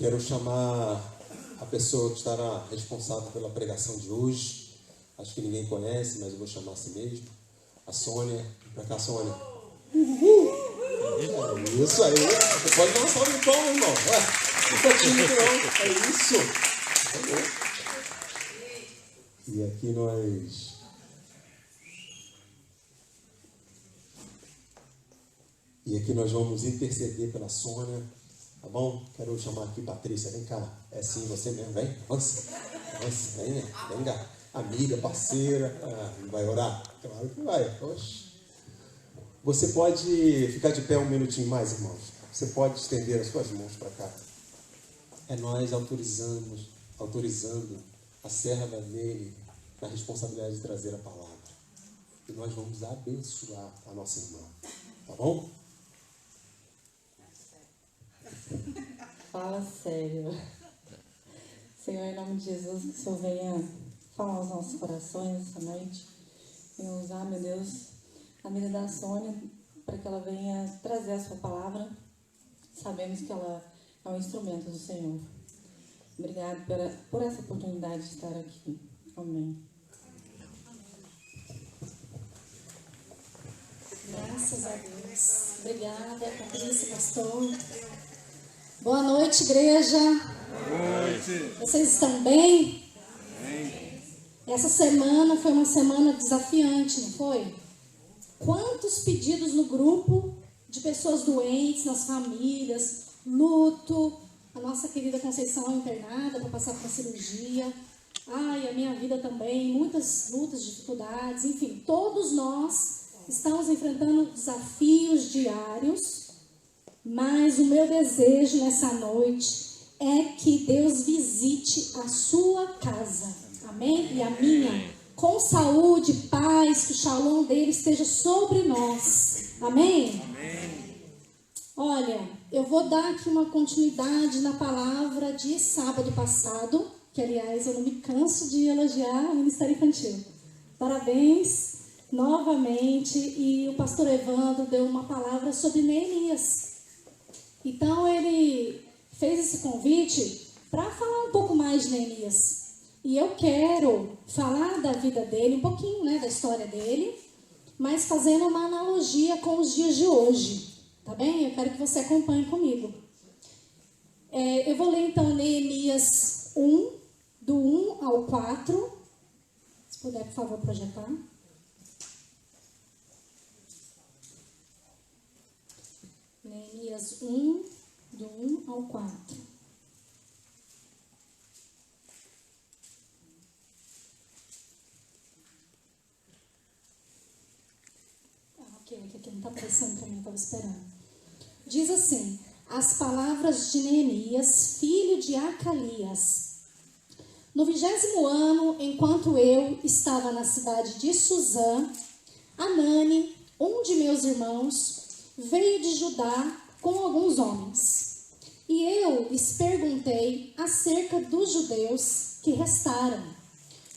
Quero chamar a pessoa que estará responsável pela pregação de hoje. Acho que ninguém conhece, mas eu vou chamar assim mesmo. A Sônia. Vem pra cá, Sônia. É isso aí. Você pode dar uma salva de palmas, irmão. Não fica tímido, não. É isso. E aqui nós... E aqui nós vamos interceder pela Sônia. Tá bom? Quero chamar aqui Patrícia, vem cá. É sim, você mesmo, vem. Vamos, vem, né? Vem cá. Amiga, parceira. Vai orar? Claro que vai. Oxe. Você pode ficar de pé um minutinho mais, irmãos. Você pode estender as suas mãos para cá. É nós autorizando a serva dele na responsabilidade de trazer a palavra. E nós vamos abençoar a nossa irmã. Tá bom? Fala sério. Senhor, em nome de Jesus, que o Senhor venha falar aos nossos corações essa noite. Venha usar, meu Deus, a vida da Sônia, para que ela venha trazer a sua palavra. Sabemos que ela é um instrumento do Senhor. Obrigado por essa oportunidade de estar aqui. Amém. Graças a Deus. Obrigada, Patrícia, pastor. Boa noite, igreja. Boa noite. Vocês estão bem? Bem. Essa semana foi uma semana desafiante, não foi? Quantos pedidos no grupo de pessoas doentes, nas famílias, luto, a nossa querida Conceição internada para passar por uma cirurgia. Ai, a minha vida também, muitas lutas, dificuldades, enfim, todos nós estamos enfrentando desafios diários, mas o meu desejo nessa noite é que Deus visite a sua casa, amém? E a minha, com saúde, paz, que o shalom dele esteja sobre nós, amém? Amém. Olha, eu vou dar aqui uma continuidade na palavra de sábado passado, que aliás eu não me canso de elogiar o Ministério Infantil. Parabéns novamente, e o pastor Evandro deu uma palavra sobre Neemias. Então ele fez esse convite para falar um pouco mais de Neemias. E eu quero falar da vida dele, um pouquinho, né, da história dele, mas fazendo uma analogia com os dias de hoje, tá bem? Eu quero que você acompanhe comigo. Eu vou ler então Neemias 1, do 1 ao 4. Se puder, por favor, projetar. Neemias 1, do 1 ao 4. Ok, aqui não está aparecendo para mim, eu estava esperando. Diz assim: as palavras de Neemias, filho de Acalias. No 20º ano, enquanto eu estava na cidade de Suzã, Anani, um de meus irmãos, veio de Judá com alguns homens. E eu lhes perguntei acerca dos judeus que restaram,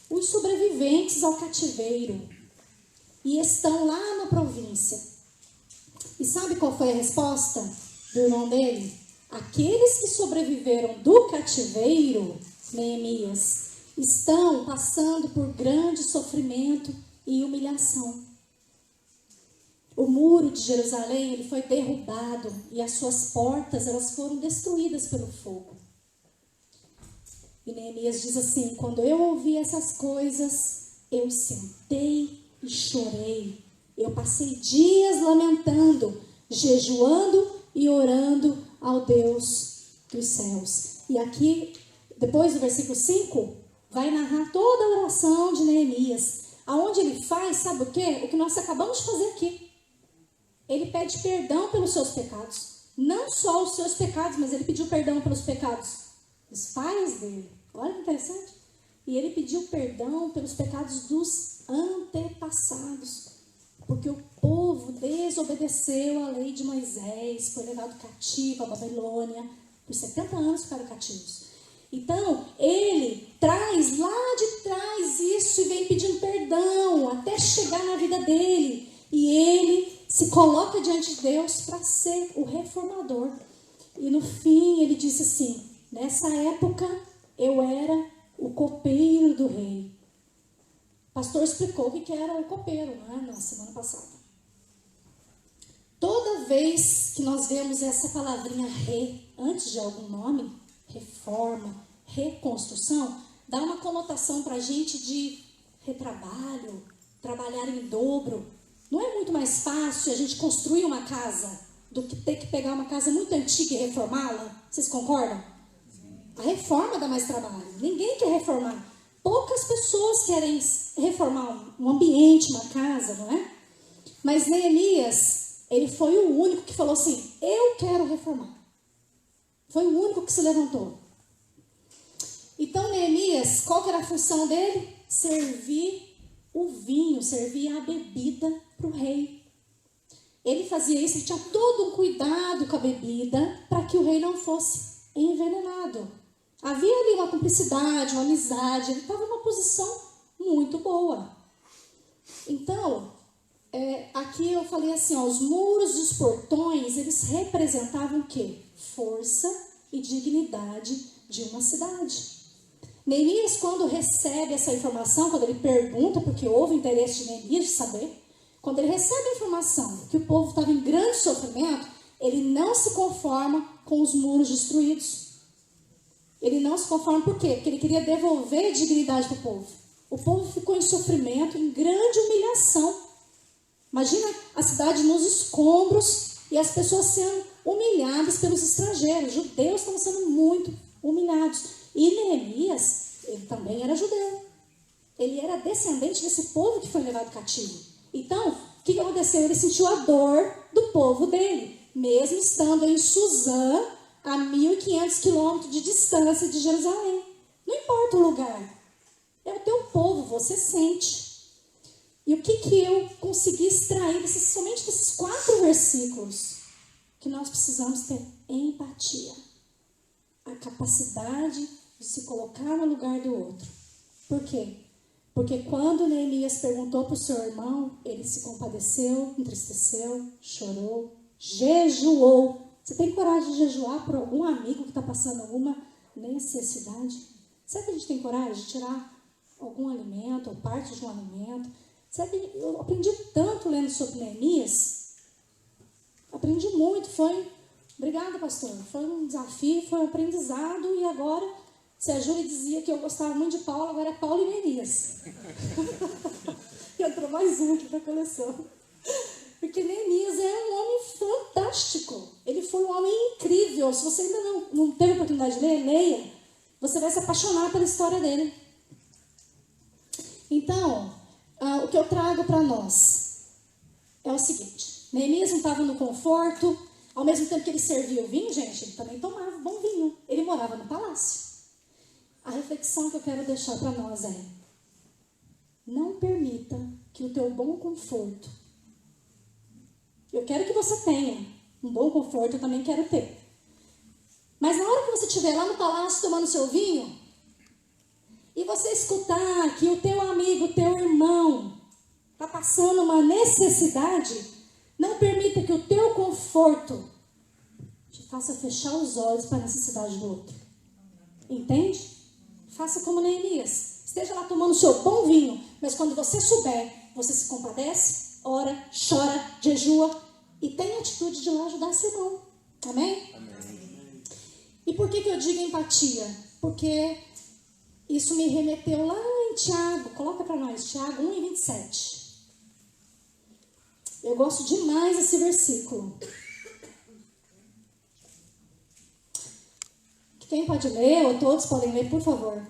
os sobreviventes ao cativeiro, e estão lá na província. E sabe qual foi a resposta do irmão dele? Aqueles que sobreviveram do cativeiro, Neemias, estão passando por grande sofrimento e humilhação. O muro de Jerusalém, ele foi derrubado e as suas portas, elas foram destruídas pelo fogo. E Neemias diz assim: quando eu ouvi essas coisas, eu sentei e chorei. Eu passei dias lamentando, jejuando e orando ao Deus dos céus. E aqui, depois do versículo 5, vai narrar toda a oração de Neemias. Aonde ele faz, sabe o quê? O que nós acabamos de fazer aqui. Ele pede perdão pelos seus pecados. Não só os seus pecados, mas ele pediu perdão pelos pecados dos pais dele. Olha que interessante. E ele pediu perdão pelos pecados dos antepassados. Porque o povo desobedeceu a lei de Moisés, foi levado cativo à Babilônia. Por 70 anos ficaram cativos. Então, ele traz lá de trás isso e vem pedindo perdão até chegar na vida dele. E ele se coloca diante de Deus para ser o reformador. E no fim ele disse assim: Nessa época, eu era o copeiro do rei. O pastor explicou o que era o copeiro, não é? Na semana passada. Toda vez que nós vemos essa palavrinha antes de algum nome, reforma, reconstrução, dá uma conotação para a gente de retrabalho, trabalhar em dobro. Não é muito mais fácil a gente construir uma casa do que ter que pegar uma casa muito antiga e reformá-la? Vocês concordam? A reforma dá mais trabalho. Ninguém quer reformar. Poucas pessoas querem reformar um ambiente, uma casa, não é? Mas Neemias, ele foi o único que falou assim, eu quero reformar. Foi o único que se levantou. Então Neemias, qual que era a função dele? Servir o vinho, servir a bebida para o rei. Ele fazia isso, ele tinha todo um cuidado com a bebida para que o rei não fosse envenenado. Havia ali uma cumplicidade, uma amizade, ele estava numa posição muito boa. Então, aqui eu falei assim, ó, os muros e os portões, eles representavam o quê? Força e dignidade de uma cidade. Neemias, quando recebe essa informação, quando ele pergunta, porque houve interesse de Neemias de saber, quando ele recebe a informação que o povo estava em grande sofrimento, ele não se conforma com os muros destruídos. Ele não se conforma por quê? Porque ele queria devolver dignidade para o povo. O povo ficou em sofrimento, em grande humilhação. Imagina a cidade nos escombros e as pessoas sendo humilhadas pelos estrangeiros. Os judeus estavam sendo muito humilhados. E Neemias, ele também era judeu. Ele era descendente desse povo que foi levado cativo. Então, o que aconteceu? Ele sentiu a dor do povo dele, mesmo estando em Suzã, a 1.500 quilômetros de distância de Jerusalém. Não importa o lugar. É o teu povo, você sente. E o que eu consegui extrair somente desses 4 versículos? Que nós precisamos ter empatia. A capacidade de se colocar no lugar do outro. Por quê? Porque quando Neemias perguntou para o seu irmão, ele se compadeceu, entristeceu, chorou, jejuou. Você tem coragem de jejuar por algum amigo que está passando alguma necessidade? Será que a gente tem coragem de tirar algum alimento ou parte de um alimento? Será que eu aprendi tanto lendo sobre Neemias? Aprendi muito, obrigada, pastor, foi um desafio, foi um aprendizado e agora, se a Júlia dizia que eu gostava muito de Paulo, agora é Paulo e Neemias. Entrou mais um aqui para a coleção. Porque Neemias é um homem fantástico. Ele foi um homem incrível. Se você ainda não teve a oportunidade de ler, leia. Você vai se apaixonar pela história dele. Então, o que eu trago para nós é o seguinte. Neemias não estava no conforto. Ao mesmo tempo que ele servia o vinho, gente, ele também tomava bom vinho. Ele morava no palácio. A reflexão que eu quero deixar para nós é: não permita que o teu bom conforto, eu quero que você tenha um bom conforto, eu também quero ter. Mas na hora que você estiver lá no palácio tomando seu vinho, e você escutar que o teu amigo, o teu irmão, está passando uma necessidade, não permita que o teu conforto te faça fechar os olhos para a necessidade do outro. Entende? Faça como Neemias. Esteja lá tomando o seu bom vinho, mas quando você souber, você se compadece, ora, chora, jejua e tem a atitude de ir lá ajudar seu irmão. Amém? Amém. E por que eu digo empatia? Porque isso me remeteu lá em Tiago. Coloca para nós, Tiago 1:27. Eu gosto demais desse versículo. Quem pode ler, ou todos podem ler, por favor.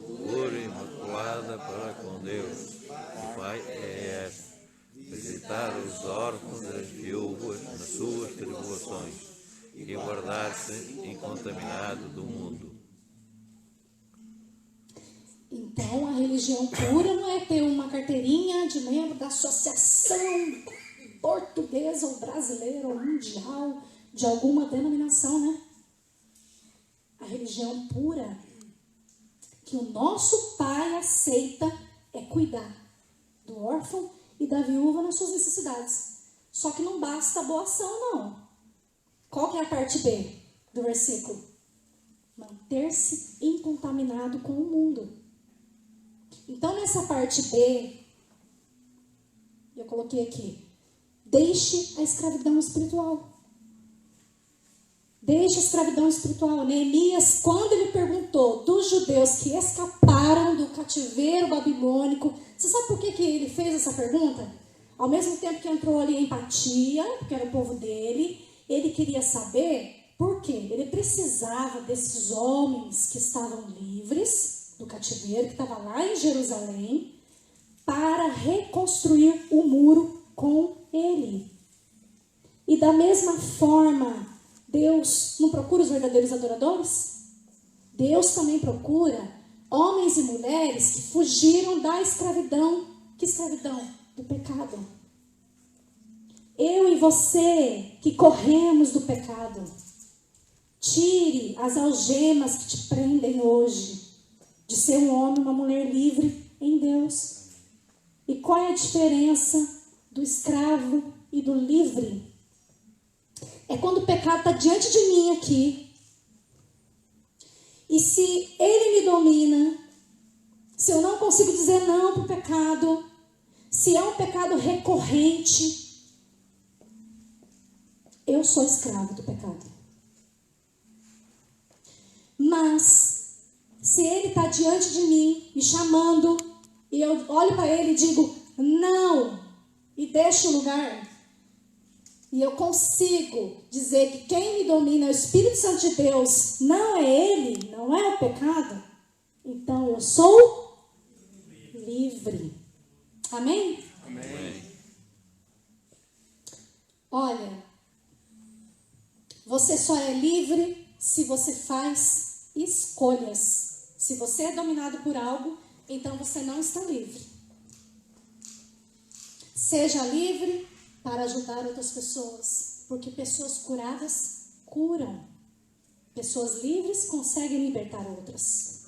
Pura e imaculada para com Deus, o Pai é esta: visitar os órfãos e as viúvas nas suas tribulações e guardar-se incontaminado do mundo. Então, a religião pura não é ter uma carteirinha de membro da associação portuguesa ou brasileira ou mundial de alguma denominação, né? A religião pura que o nosso Pai aceita é cuidar do órfão e da viúva nas suas necessidades. Só que não basta a boa ação, não. Qual que é a parte B do versículo? Manter-se incontaminado com o mundo. Então, nessa parte B, eu coloquei aqui, deixe a escravidão espiritual. Deixe a escravidão espiritual. Neemias, quando ele perguntou dos judeus que escaparam do cativeiro babilônico, você sabe por que ele fez essa pergunta? Ao mesmo tempo que entrou ali a empatia, porque era o povo dele, ele queria saber por quê. Ele precisava desses homens que estavam livres do cativeiro, que estava lá em Jerusalém, para reconstruir o muro com ele. E da mesma forma, Deus não procura os verdadeiros adoradores? Deus também procura homens e mulheres que fugiram da escravidão. Que escravidão? Do pecado. Eu e você que corremos do pecado, tire as algemas que te prendem hoje de ser um homem, uma mulher livre em Deus. E qual é a diferença do escravo e do livre? É quando o pecado está diante de mim aqui. E se ele me domina, se eu não consigo dizer não para o pecado, se é um pecado recorrente, eu sou escravo do pecado. Mas, se ele está diante de mim, me chamando, e eu olho para ele e digo, não, e deixo o lugar, e eu consigo dizer que quem me domina é o Espírito Santo de Deus, não é ele, não é o pecado, então eu sou livre. Amém? Amém. Olha, você só é livre se você faz escolhas. Se você é dominado por algo, então você não está livre. Seja livre para ajudar outras pessoas, porque pessoas curadas curam. Pessoas livres conseguem libertar outras.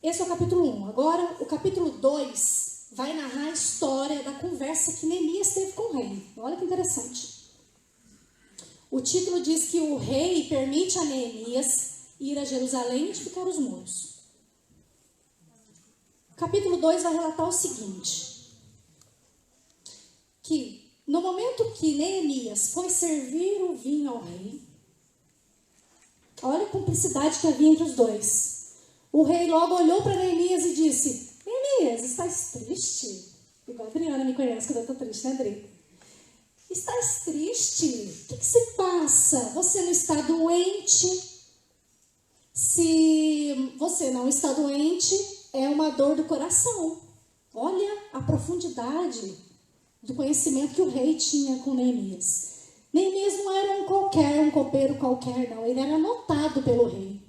Esse é o capítulo 1. Agora, o capítulo 2 vai narrar a história da conversa que Neemias teve com o rei. Olha que interessante. O título diz que o rei permite a Neemias ir a Jerusalém e edificar os muros. O capítulo 2 vai relatar o seguinte, que no momento que Neemias foi servir o vinho ao rei, olha a cumplicidade que havia entre os dois. O rei logo olhou para Neemias e disse, Neemias, estás triste? Igual a Adriana me conhece quando eu estou triste, né, Adri? Estás triste? O que se passa? Você não está doente? Se você não está doente, é uma dor do coração. Olha a profundidade do conhecimento que o rei tinha com Neemias. Neemias não era um copeiro qualquer, não. Ele era notado pelo rei.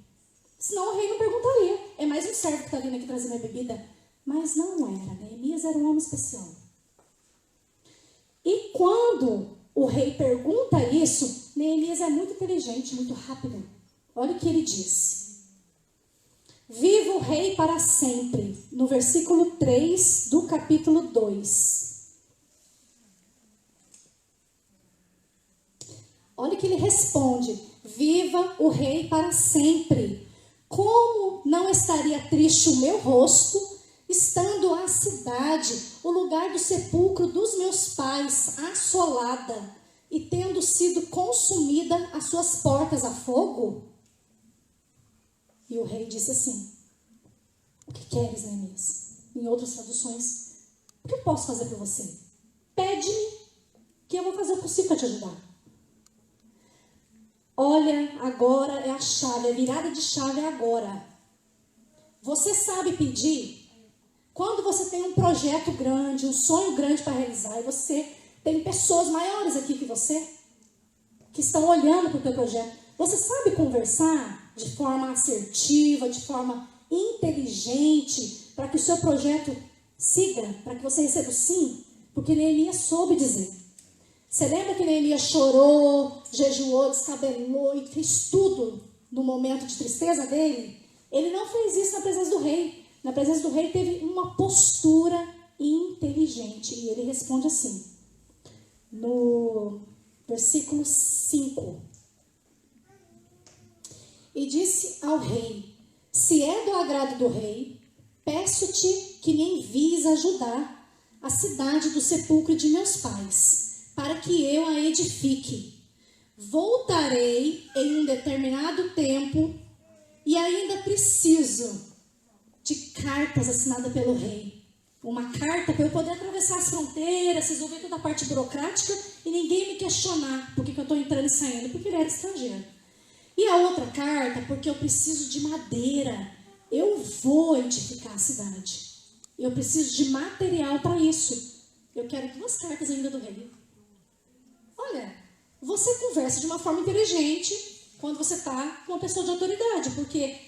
Senão o rei não perguntaria. É mais um servo que está vindo aqui trazer minha bebida. Mas não era. Neemias era um homem especial. E quando o rei pergunta isso, Neemias é muito inteligente, muito rápido. Olha o que ele diz. Viva o rei para sempre. No versículo 3 do capítulo 2. Olha o que ele responde. Viva o rei para sempre. Como não estaria triste o meu rosto, estando a cidade, o lugar do sepulcro dos meus pais, assolada, e tendo sido consumida as suas portas a fogo? E o rei disse assim, o que queres, Neemias? Em outras traduções, o que eu posso fazer por você? Pede-me, que eu vou fazer o possível para te ajudar. Olha, agora é a chave, a virada de chave é agora. Você sabe pedir? Quando você tem um projeto grande, um sonho grande para realizar, e você tem pessoas maiores aqui que você, que estão olhando para o teu projeto, você sabe conversar de forma assertiva, de forma inteligente, para que o seu projeto siga, para que você receba o sim? Porque Neemias soube dizer. Você lembra que Neemias chorou, jejuou, descabelou e fez tudo no momento de tristeza dele? Ele não fez isso na presença do rei. Na presença do rei teve uma postura inteligente. E ele responde assim, no versículo 5. e disse ao rei: se é do agrado do rei, peço-te que me envies a Judá, a cidade do sepulcro de meus pais, para que eu a edifique. Voltarei em um determinado tempo e ainda preciso de cartas assinadas pelo rei. Uma carta para eu poder atravessar as fronteiras, resolver toda a parte burocrática e ninguém me questionar por que eu estou entrando e saindo, porque ele era estrangeiro. E a outra carta, porque eu preciso de madeira. Eu vou edificar a cidade. Eu preciso de material para isso. Eu quero 2 cartas ainda do rei. Olha, você conversa de uma forma inteligente quando você está com uma pessoa de autoridade, porque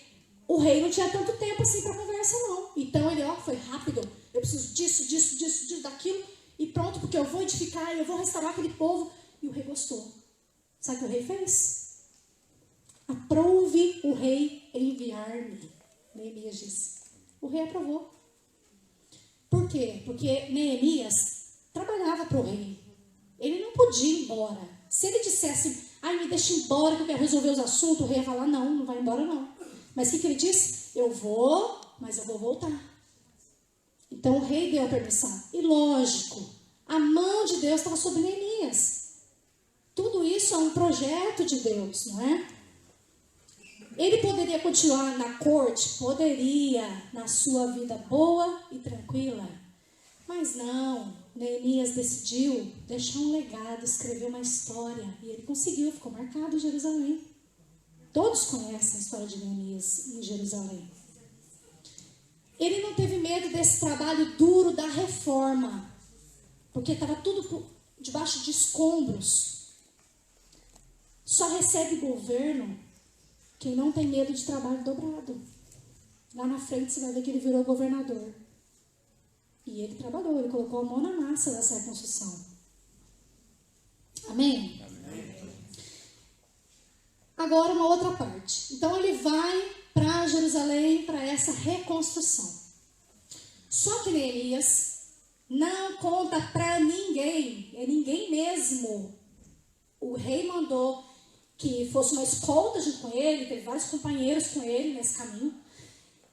o rei não tinha tanto tempo assim para conversa, não. Então ele, foi rápido. Eu preciso disso, daquilo, e pronto, porque eu vou edificar, eu vou restaurar aquele povo. E o rei gostou. Sabe o que o rei fez? Aprove o rei enviar-me. Neemias disse. O rei aprovou. Por quê? Porque Neemias trabalhava para o rei. Ele não podia ir embora. Se ele dissesse, me deixa embora que eu quero resolver os assuntos, o rei ia falar, não vai embora não. Mas o que ele disse? Eu vou, mas eu vou voltar. Então o rei deu a permissão. E lógico, a mão de Deus estava sobre Neemias. Tudo isso é um projeto de Deus, não é? Ele poderia continuar na corte? Poderia, na sua vida boa e tranquila. Mas não, Neemias decidiu deixar um legado, escrever uma história. E ele conseguiu, ficou marcado em Jerusalém. Todos conhecem a história de Neemias em Jerusalém. Ele não teve medo desse trabalho duro da reforma, porque estava tudo debaixo de escombros. Só recebe governo quem não tem medo de trabalho dobrado. Lá na frente você vai ver que ele virou governador. E ele trabalhou, ele colocou a mão na massa dessa reconstrução. Amém? Amém. Agora uma outra parte. Então ele vai para Jerusalém, para essa reconstrução. Só que Neemias não conta para ninguém, é ninguém mesmo. O rei mandou que fosse uma escolta junto com ele, teve vários companheiros com ele nesse caminho.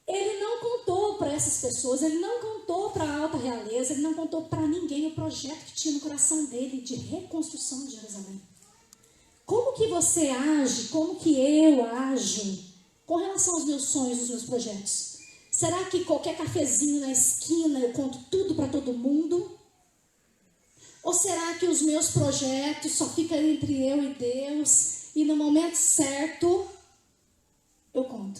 Ele não contou para essas pessoas, ele não contou para a alta realeza, ele não contou para ninguém o projeto que tinha no coração dele de reconstrução de Jerusalém. Como que você age, como que eu ajo com relação aos meus sonhos, aos meus projetos? Será que qualquer cafezinho na esquina eu conto tudo para todo mundo? Ou será que os meus projetos só ficam entre eu e Deus e no momento certo eu conto?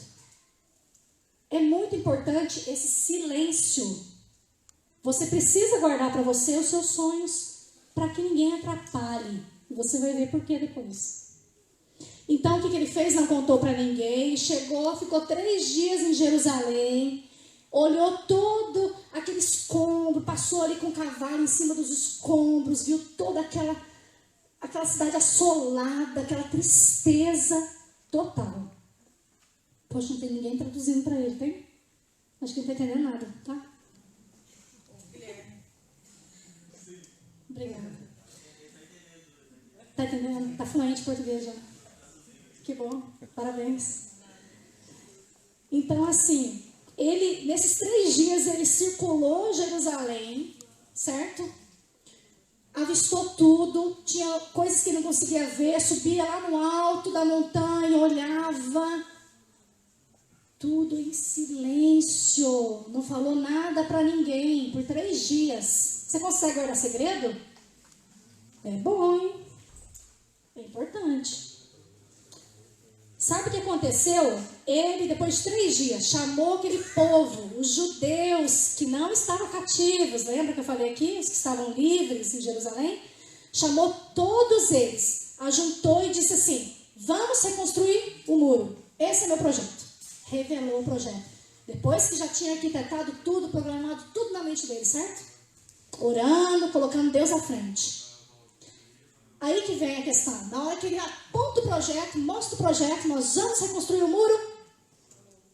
É muito importante esse silêncio. Você precisa guardar para você os seus sonhos para que ninguém atrapalhe. E você vai ver por que depois. Então, o que ele fez? Não contou para ninguém. Chegou, ficou 3 dias em Jerusalém. Olhou todo aquele escombro. Passou ali com o cavalo em cima dos escombros. Viu toda aquela cidade assolada. Aquela tristeza total. Poxa, não tem ninguém traduzindo para ele, tem? Acho que não está entendendo nada, tá? Obrigada. Está entendendo? Está fluente em português já. Que bom, parabéns. Então, assim, ele, nesses 3 dias, ele circulou Jerusalém, certo? Avistou tudo, tinha coisas que não conseguia ver, subia lá no alto da montanha, olhava, tudo em silêncio, não falou nada para ninguém, por 3 dias. Você consegue guardar segredo? É bom, hein? É importante. Sabe o que aconteceu? Ele, depois de 3 dias, chamou aquele povo, os judeus que não estavam cativos, lembra que eu falei aqui? Os que estavam livres em Jerusalém? Chamou todos eles, ajuntou e disse assim: vamos reconstruir o muro. Esse é meu projeto. Revelou o projeto. Depois que já tinha arquitetado tudo, programado tudo na mente dele, certo? Orando, colocando Deus à frente. Aí que vem a questão. Na hora que ele aponta o projeto, mostra o projeto, nós vamos reconstruir o muro.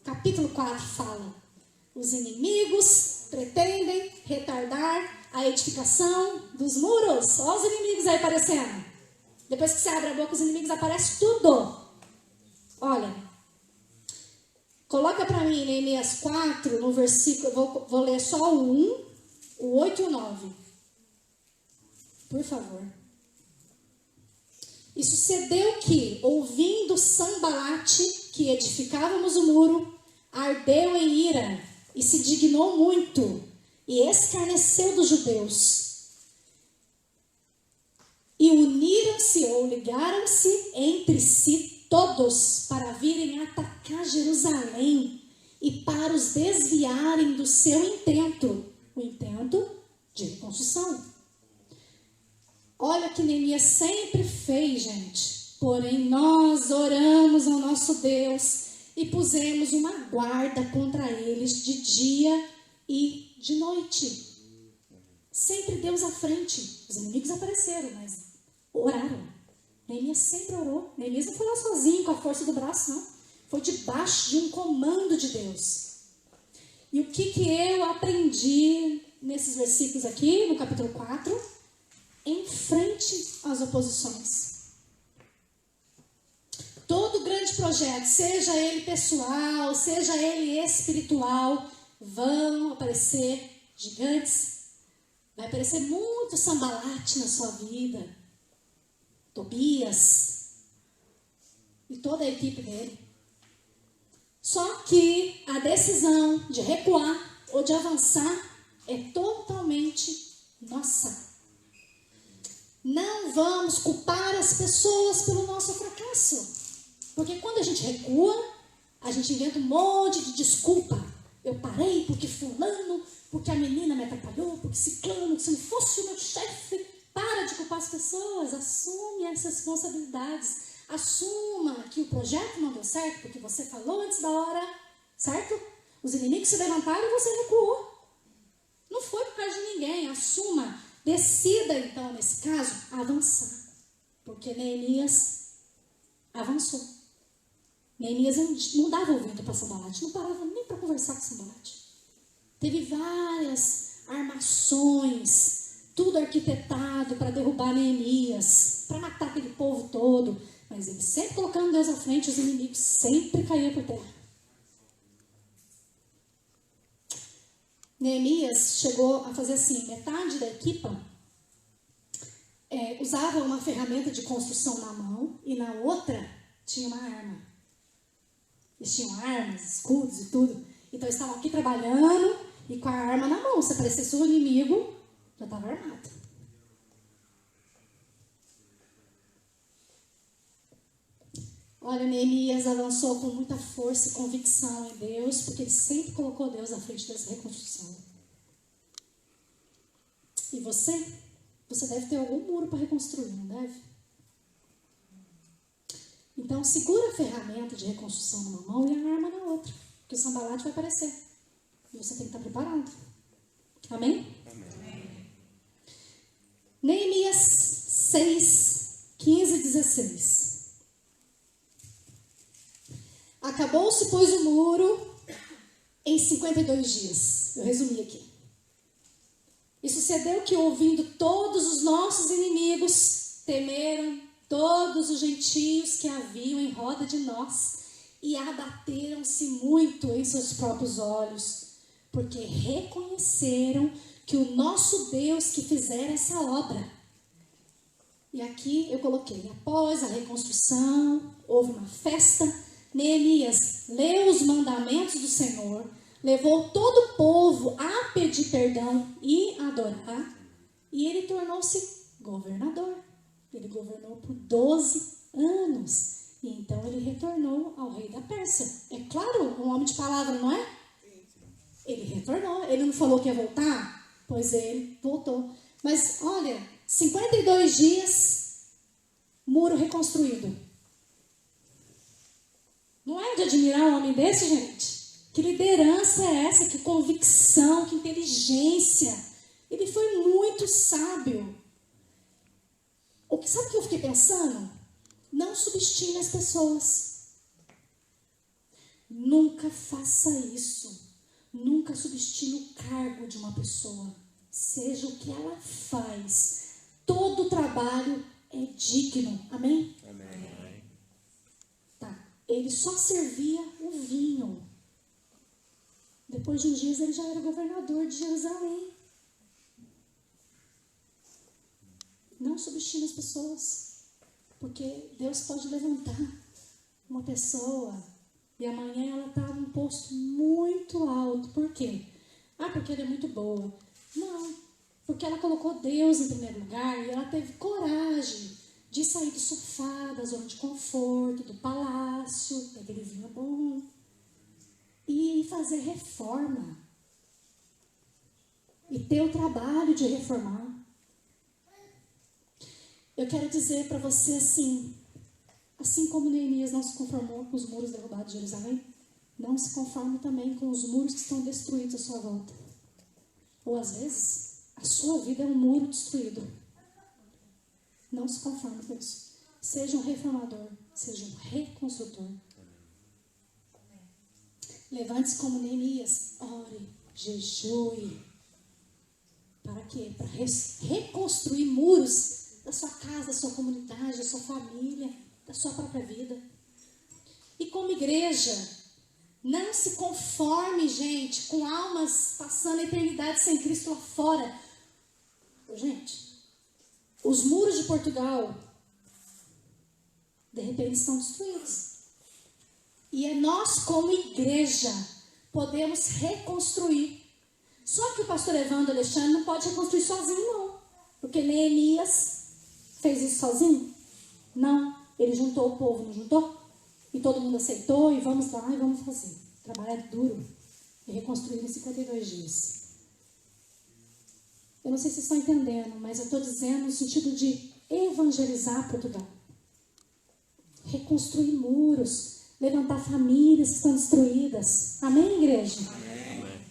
Capítulo 4 fala: os inimigos pretendem retardar a edificação dos muros. Olha os inimigos aí aparecendo. Depois que você abre a boca, os inimigos aparecem tudo. Olha, mim Neemias 4, no versículo, vou ler só o 1, o 8 e o 9. Por favor. E sucedeu que, ouvindo Sambalate, que edificávamos o muro, ardeu em ira e se dignou muito e escarneceu dos judeus. E uniram-se ou ligaram-se entre si todos para virem atacar Jerusalém e para os desviarem do seu intento, o intento de reconstrução. Olha que Neemias sempre fez, gente. Porém, nós oramos ao nosso Deus e pusemos uma guarda contra eles de dia e de noite. Sempre Deus à frente. Os inimigos apareceram, mas oraram. Neemias sempre orou. Neemias não foi lá sozinho com a força do braço, não. Foi debaixo de um comando de Deus. E o que eu aprendi nesses versículos aqui, no capítulo 4? Enfrente as oposições. Todo grande projeto, seja ele pessoal, seja ele espiritual, vão aparecer gigantes. Vai aparecer muito Sambalate na sua vida. Tobias e toda a equipe dele. Só que a decisão de recuar ou de avançar é totalmente nossa. Não vamos culpar as pessoas pelo nosso fracasso. Porque quando a gente recua, a gente inventa um monte de desculpa. Eu parei porque fulano, porque a menina me atrapalhou, porque ciclano, se não fosse o meu chefe. Para de culpar as pessoas, assume essas responsabilidades. Assuma que o projeto não deu certo porque você falou antes da hora, certo? Os inimigos se levantaram e você recuou. Não foi por causa de ninguém, assuma. Decida, então, nesse caso, avançar. Porque Neemias avançou. Neemias não dava ouvido para Sambalate, não parava nem para conversar com Sambalate. Teve várias armações, tudo arquitetado para derrubar Neemias, para matar aquele povo todo. Mas ele sempre colocando Deus à frente, os inimigos sempre caíam por terra. Neemias chegou a fazer assim, metade da equipa usava uma ferramenta de construção na mão e na outra tinha uma arma. Eles tinham armas, escudos e tudo. Então eles estavam aqui trabalhando e com a arma na mão. Se aparecesse um inimigo, já estava armado. Olha, Neemias avançou com muita força e convicção em Deus, porque ele sempre colocou Deus à frente dessa reconstrução. E você? Você deve ter algum muro para reconstruir, não deve? Então, segura a ferramenta de reconstrução numa mão e a arma na outra, porque o Sambalate vai aparecer. E você tem que estar preparado. Amém? Amém. Neemias 6, 15 e 16. Acabou-se, pois, o muro em 52 dias. Eu resumi aqui. E sucedeu que, ouvindo todos os nossos inimigos, temeram todos os gentios que haviam em roda de nós e abateram-se muito em seus próprios olhos, porque reconheceram que o nosso Deus que fizera essa obra. E aqui eu coloquei, após a reconstrução, houve uma festa. Neemias leu os mandamentos do Senhor, levou todo o povo a pedir perdão e adorar, e ele tornou-se governador. Ele governou por 12 anos, e então ele retornou ao rei da Pérsia. É claro, um homem de palavra, não é? Ele retornou, ele não falou que ia voltar? Pois ele voltou. Mas olha, 52 dias, muro reconstruído. Não é de admirar um homem desse, gente? Que liderança é essa? Que convicção, que inteligência. Ele foi muito sábio. Sabe o que eu fiquei pensando? Não subestime as pessoas. Nunca faça isso. Nunca subestime o cargo de uma pessoa. Seja o que ela faz. Todo trabalho é digno. Amém? Amém. Ele só servia o vinho. Depois de uns dias ele já era governador de Jerusalém. Não subestime as pessoas, porque Deus pode levantar uma pessoa e amanhã ela está num posto muito alto. Por quê? Porque ela é muito boa. Não, porque ela colocou Deus em primeiro lugar e ela teve coragem de sair do sofá, da zona de conforto, do palácio, daquele vinho bom, e fazer reforma. E ter o trabalho de reformar. Eu quero dizer para você assim como Neemias não se conformou com os muros derrubados de Jerusalém, não se conforme também com os muros que estão destruídos à sua volta. Ou às vezes, a sua vida é um muro destruído. Não se conforme com isso. Seja um reformador, seja um reconstrutor. Levante-se como Neemias, ore, jejue. Para quê? Para reconstruir muros da sua casa, da sua comunidade, da sua família, da sua própria vida. E como igreja, não se conforme, gente, com almas passando a eternidade sem Cristo lá fora. Gente, os muros de Portugal, de repente, estão destruídos. E é nós, como igreja, podemos reconstruir. Só que o pastor Evandro Alexandre não pode reconstruir sozinho, não. Porque Neemias fez isso sozinho? Não. Ele juntou o povo, não juntou? E todo mundo aceitou, e vamos lá, e vamos fazer. Trabalhar duro e reconstruir em 52 dias. Eu não sei se vocês estão entendendo, mas eu estou dizendo no sentido de evangelizar Portugal. Reconstruir muros, levantar famílias que estão destruídas. Amém, igreja? Amém.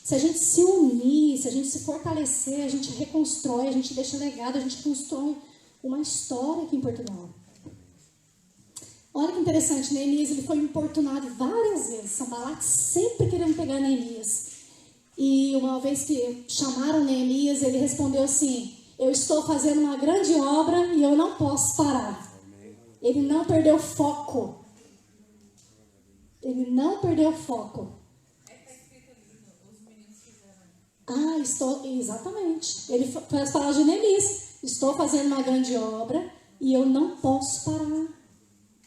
Se a gente se unir, se a gente se fortalecer, a gente reconstrói, a gente deixa legado, a gente constrói uma história aqui em Portugal. Olha que interessante, Neemias ele foi importunado várias vezes. Sanbalat sempre querendo pegar Neemias. E uma vez que chamaram Neemias, ele respondeu assim: eu estou fazendo uma grande obra e eu não posso parar. Ele não perdeu foco. Ele não perdeu foco. Exatamente. Ele foi as palavras de Neemias. Estou fazendo uma grande obra e eu não posso parar.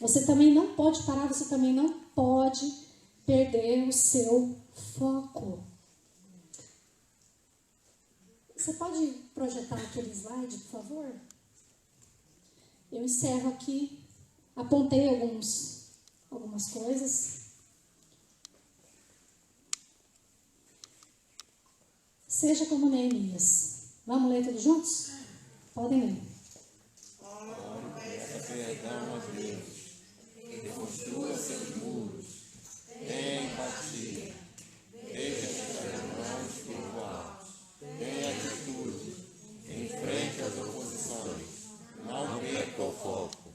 Você também não pode parar, você também não pode perder o seu foco. Você pode projetar aquele slide, por favor? Eu encerro aqui. Apontei algumas coisas. Seja como Neemias. Vamos ler todos juntos? Podem ler. Perdão a Deus, reconstrua seus muros, tenha empatia, deixe seus irmãos espirituais, tenha atitude, enfrente as oposições, não perca o foco.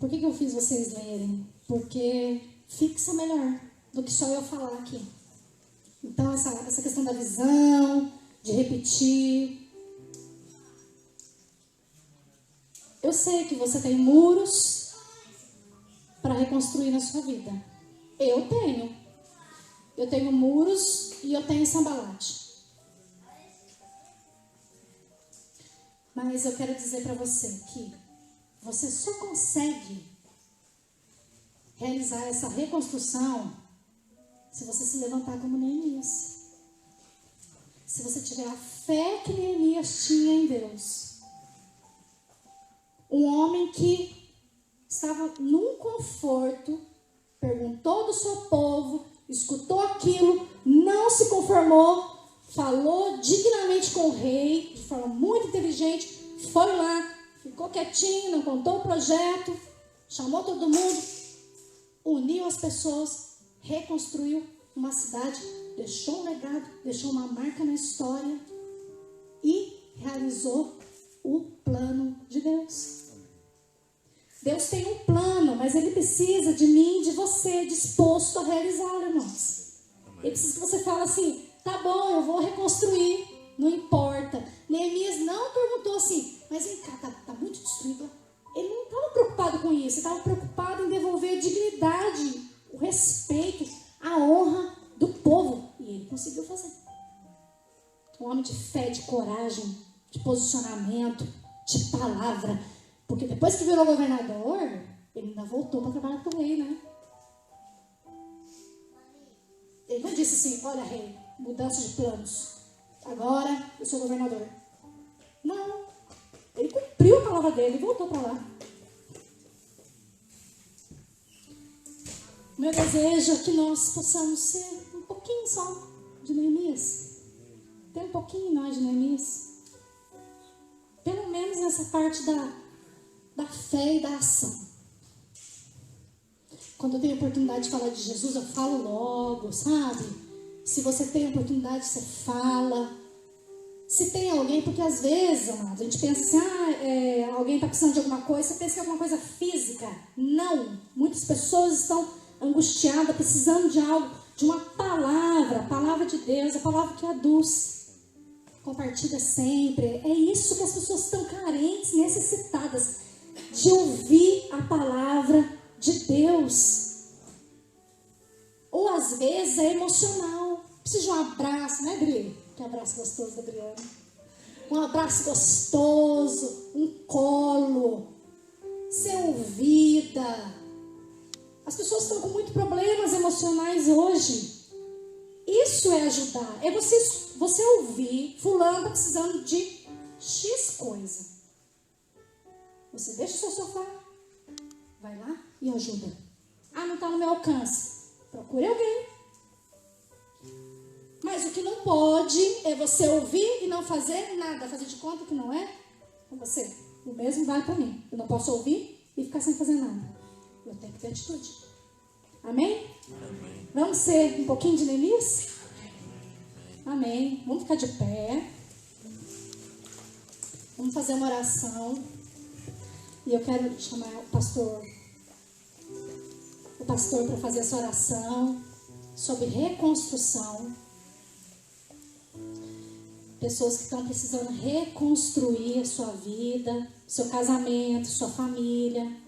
Por que eu fiz vocês lerem? Porque fixa melhor do que só eu falar aqui. Então, essa questão da visão, de repetir. Eu sei que você tem muros para reconstruir na sua vida. Eu tenho. Eu tenho muros e eu tenho Sanbalat. Mas eu quero dizer para você que você só consegue realizar essa reconstrução se você se levantar como Neemias. Se você tiver a fé que Neemias tinha em Deus. Um homem que estava num conforto, perguntou do seu povo, escutou aquilo, não se conformou, falou dignamente com o rei, de forma muito inteligente, foi lá, ficou quietinho, não contou o projeto, chamou todo mundo, uniu as pessoas, reconstruiu uma cidade, deixou um legado, deixou uma marca na história e realizou o plano de Deus. Deus tem um plano, mas Ele precisa de mim e de você disposto a realizá-lo, irmãos. Ele precisa que você fale assim, tá bom, eu vou reconstruir, não importa. Neemias não perguntou assim, mas vem cá, tá muito destruído. Ele não estava preocupado com isso, ele estava preocupado em devolver a dignidade, o respeito, a honra do coragem, de posicionamento, de palavra. Porque depois que virou governador, ele ainda voltou para trabalhar com o rei, né? Ele não disse assim, olha rei, mudança de planos. Agora eu sou governador. Não. Ele cumpriu a palavra dele e voltou para lá. Meu desejo é que nós possamos ser um pouquinho só de Neemias. Tem um pouquinho nós de Neemias. Pelo menos nessa parte da fé e da ação. Quando eu tenho oportunidade de falar de Jesus, eu falo logo, sabe? Se você tem oportunidade, você fala. Se tem alguém, porque às vezes, amados, a gente pensa assim, alguém está precisando de alguma coisa, você pensa que é alguma coisa física. Não. Muitas pessoas estão angustiadas, precisando de algo, de uma palavra, a palavra de Deus, a palavra que aduz. Compartilha sempre. É isso que as pessoas estão carentes, necessitadas, de ouvir a palavra de Deus. Ou às vezes é emocional. Precisa de um abraço, né, Dri? Que abraço gostoso da Adriana. Um abraço gostoso, um colo, ser ouvida. As pessoas estão com muitos problemas emocionais hoje. Isso é ajudar. É você ouvir, fulano está precisando de X coisa. Você deixa o seu sofá, vai lá e ajuda. Ah, não está no meu alcance. Procure alguém. Mas o que não pode é você ouvir e não fazer nada. Fazer de conta que não é com você. O mesmo vale para mim. Eu não posso ouvir e ficar sem fazer nada. Eu tenho que ter atitude. Amém? Amém. Vamos ser um pouquinho de Neemias? Amém. Vamos ficar de pé. Vamos fazer uma oração. E eu quero chamar o pastor para fazer essa oração sobre reconstrução. Pessoas que estão precisando reconstruir a sua vida, seu casamento, sua família.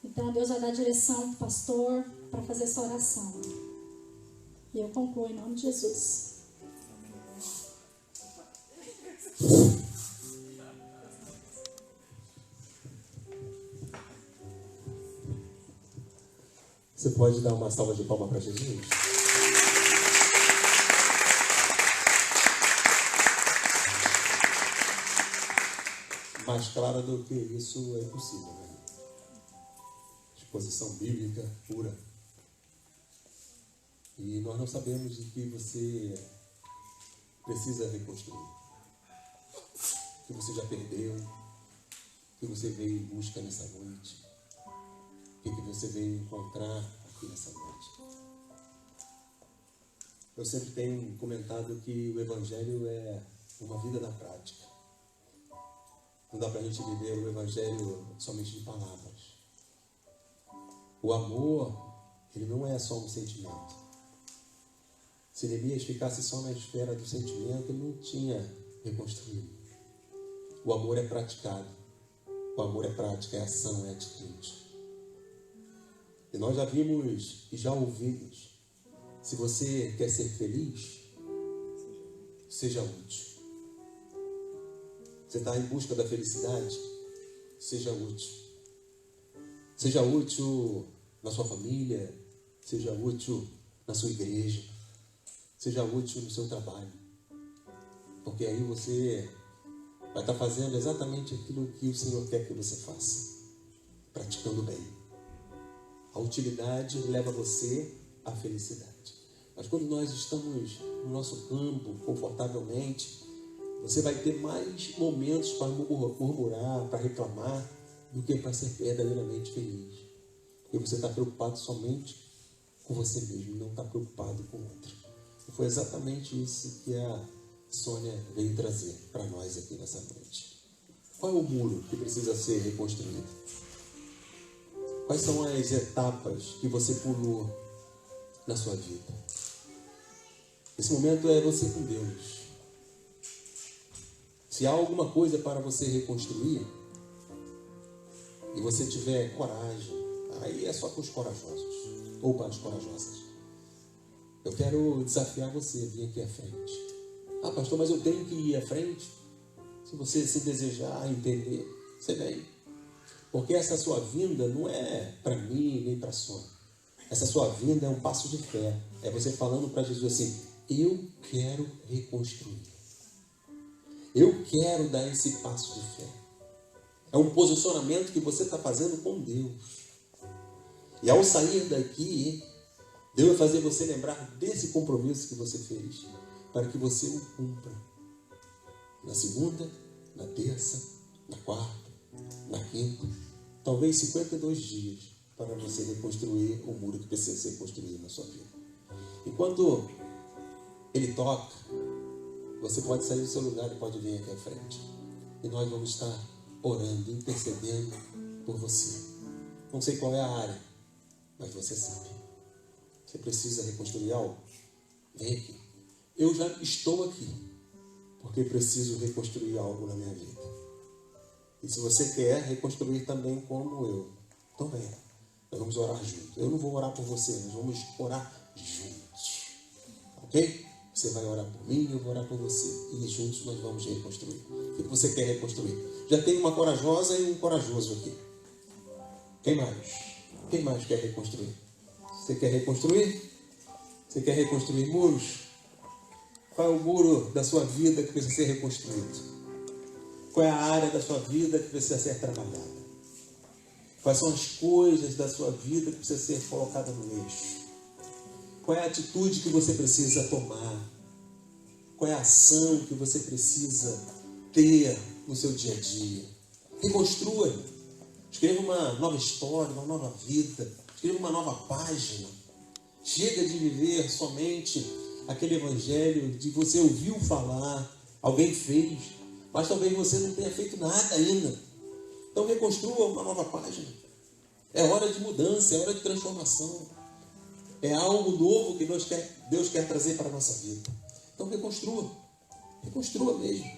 Então Deus vai dar direção para o pastor para fazer essa oração. E eu concluo em nome de Jesus. Você pode dar uma salva de palmas para Jesus? Mais clara do que isso é impossível, né? Exposição bíblica pura. E nós não sabemos o que você precisa reconstruir. O que você já perdeu. O que você veio em busca nessa noite. O que você veio encontrar aqui nessa noite. Eu sempre tenho comentado que o Evangelho é uma vida na prática. Não dá para a gente viver o Evangelho somente de palavras. O amor, ele não é só um sentimento. Se Neemias ficasse só na espera do sentimento, ele não tinha reconstruído. O amor é praticado. O amor é prática, é ação, é atitude. E nós já vimos e já ouvimos. Se você quer ser feliz, seja útil. Você está em busca da felicidade? Seja útil. Seja útil na sua família. Seja útil na sua igreja. Seja útil no seu trabalho. Porque aí você vai estar fazendo exatamente aquilo que o Senhor quer que você faça. Praticando bem. A utilidade leva você à felicidade. Mas quando nós estamos no nosso campo, confortavelmente, você vai ter mais momentos para murmurar, para reclamar, do que para ser verdadeiramente feliz. Porque você está preocupado somente com você mesmo, não está preocupado com o outro. E foi exatamente isso que a Sônia veio trazer para nós aqui nessa noite. Qual é o muro que precisa ser reconstruído? Quais são as etapas que você pulou na sua vida? Esse momento é você com Deus. Se há alguma coisa para você reconstruir, e você tiver coragem, aí é só para os corajosos, ou para as corajosas. Eu quero desafiar você a vir aqui à frente. Ah, pastor, mas eu tenho que ir à frente. Se você se desejar entender, você vem. Porque essa sua vinda não é para mim nem para a Sônia. Essa sua vinda é um passo de fé. É você falando para Jesus assim: eu quero reconstruir. Eu quero dar esse passo de fé. É um posicionamento que você está fazendo com Deus. E ao sair daqui, Deus vai fazer você lembrar desse compromisso que você fez, para que você o cumpra. Na segunda, na terça, na quarta, na quinta, talvez 52 dias, para você reconstruir o muro que precisa ser construído na sua vida. Enquanto Ele toca, você pode sair do seu lugar e pode vir aqui à frente. E nós vamos estar orando, intercedendo por você. Não sei qual é a área, mas você sabe. Você precisa reconstruir algo? Vem aqui. Eu já estou aqui, porque preciso reconstruir algo na minha vida. E se você quer reconstruir também como eu, então venha. Nós vamos orar juntos. Eu não vou orar por você, nós vamos orar juntos. Ok? Você vai orar por mim, eu vou orar por você. E juntos nós vamos reconstruir. O que você quer reconstruir? Já tem uma corajosa e um corajoso aqui. Quem mais? Quem mais quer reconstruir? Você quer reconstruir? Você quer reconstruir muros? Qual é o muro da sua vida que precisa ser reconstruído? Qual é a área da sua vida que precisa ser trabalhada? Quais são as coisas da sua vida que precisa ser colocada no eixo? Qual é a atitude que você precisa tomar? Qual é a ação que você precisa ter no seu dia a dia? Reconstrua. Escreva uma nova história, uma nova vida. Escreva uma nova página. Chega de viver somente aquele evangelho de você ouviu falar, alguém fez, mas talvez você não tenha feito nada ainda. Então reconstrua uma nova página. É hora de mudança, é hora de transformação. É algo novo que Deus quer trazer para a nossa vida. Então reconstrua. Reconstrua mesmo.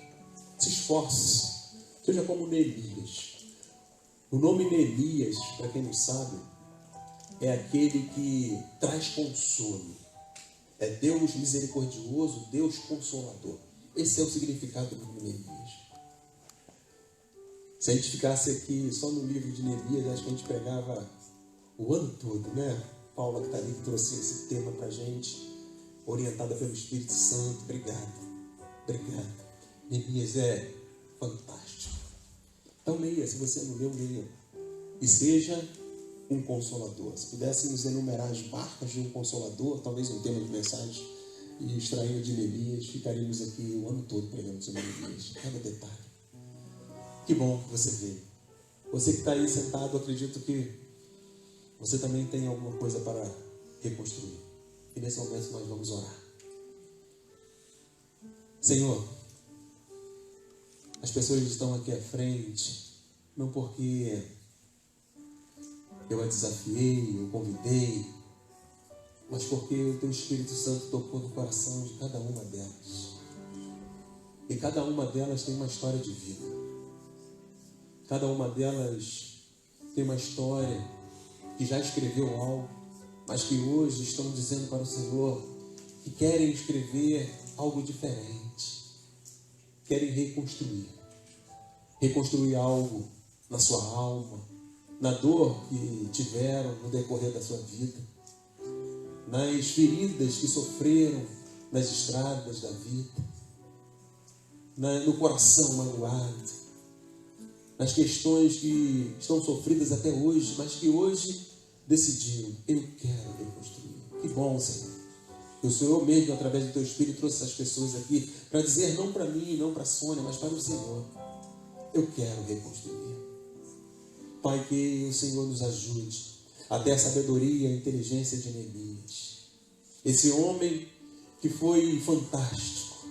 Se esforce. Seja como Neemias. O nome Neemias, para quem não sabe, é aquele que traz consolo. É Deus misericordioso, Deus consolador. Esse é o significado do nome Neemias. Se a gente ficasse aqui só no livro de Neemias, acho que a gente pregava o ano todo, né? Paula que está ali, que trouxe esse tema para a gente, orientada pelo Espírito Santo. Obrigado. Obrigado. Neemias é fantástico. Então leia, se você não leu, leia. E seja um consolador. Se pudéssemos enumerar as marcas de um consolador, talvez um tema de mensagem, e extraindo de Neemias, ficaríamos aqui o ano todo pregando sobre Neemias. Cada detalhe. Que bom que você veio. Você que está aí sentado, acredito que você também tem alguma coisa para reconstruir. E nesse momento nós vamos orar. Senhor, as pessoas estão aqui à frente, não porque eu a desafiei, eu convidei, mas porque o Teu Espírito Santo tocou no coração de cada uma delas. E cada uma delas tem uma história de vida. Cada uma delas tem uma história que já escreveu algo, mas que hoje estão dizendo para o Senhor que querem escrever algo diferente. Querem reconstruir. Reconstruir algo na sua alma, na dor que tiveram no decorrer da sua vida, nas feridas que sofreram nas estradas da vida, no coração magoado, nas questões que estão sofridas até hoje, mas que hoje decidiram: eu quero reconstruir. Que bom, Senhor. O Senhor mesmo, através do Teu Espírito, trouxe essas pessoas aqui para dizer não para mim, não para a Sônia, mas para o Senhor: eu quero reconstruir. Pai, que o Senhor nos ajude a ter a sabedoria e a inteligência de Neemias. Esse homem que foi fantástico,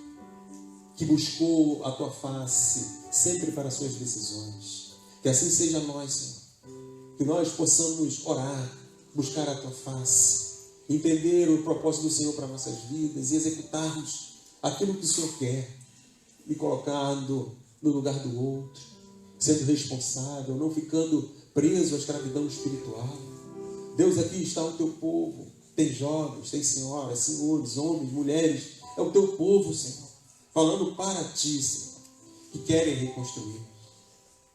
que buscou a Tua face sempre para as suas decisões. Que assim seja nós, Senhor. Que nós possamos orar, buscar a Tua face, entender o propósito do Senhor para nossas vidas e executarmos aquilo que o Senhor quer, me colocando no lugar do outro, sendo responsável, não ficando preso à escravidão espiritual. Deus, aqui está o Teu povo. Tem jovens, tem senhoras, senhores, homens, mulheres. É o Teu povo, Senhor. falando para ti, Senhor, que querem reconstruir.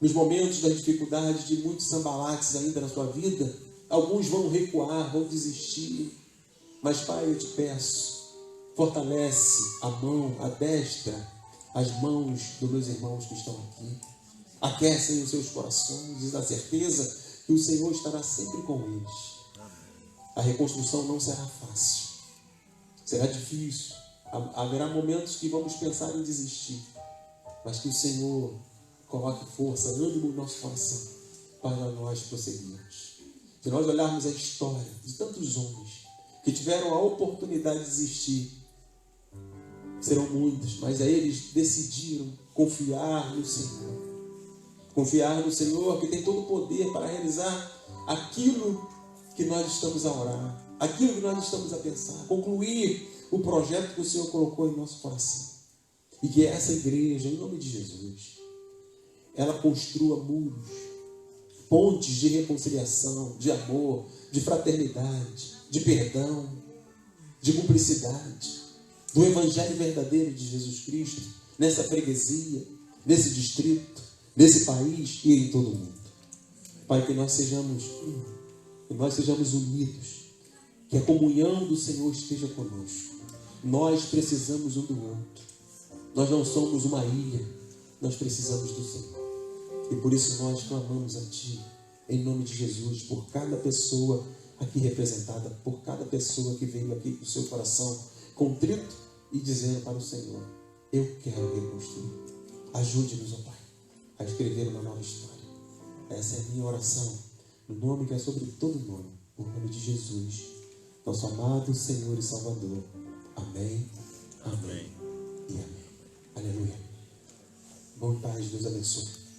Nos momentos das dificuldades de muitos sambalates ainda na sua vida, alguns vão recuar, vão desistir. Mas, Pai, eu te peço, fortalece a mão, a destra, as mãos dos meus irmãos que estão aqui. Aquecem os seus corações e na certeza que o Senhor estará sempre com eles. A reconstrução não será fácil. Será difícil. Haverá momentos que vamos pensar em desistir. Mas que o Senhor coloque força, ânimo no nosso coração para nós prosseguirmos. Se nós olharmos a história de tantos homens que tiveram a oportunidade de desistir, serão muitos, mas aí eles decidiram confiar no Senhor. Confiar no Senhor, que tem todo o poder para realizar aquilo que nós estamos a orar, aquilo que nós estamos a pensar, concluir o projeto que o Senhor colocou em nosso coração. E que essa igreja, em nome de Jesus, ela construa muros, pontes de reconciliação, de amor, de fraternidade, de perdão, de cumplicidade, do Evangelho verdadeiro de Jesus Cristo, nessa freguesia, nesse distrito, nesse país e em todo o mundo. Pai, que nós sejamos unidos, que a comunhão do Senhor esteja conosco. Nós precisamos um do outro. Nós não somos uma ilha, nós precisamos do Senhor. E por isso nós clamamos a Ti, em nome de Jesus, por cada pessoa aqui representada, por cada pessoa que veio aqui com o seu coração contrito e dizendo para o Senhor: eu quero reconstruir. Ajude-nos, ó Pai, a escrever uma nova história. Essa é a minha oração, no nome que é sobre todo nome, por nome de Jesus, nosso amado Senhor e Salvador. Amém, amém e amém. Aleluia. Bom, Pai, Deus abençoe.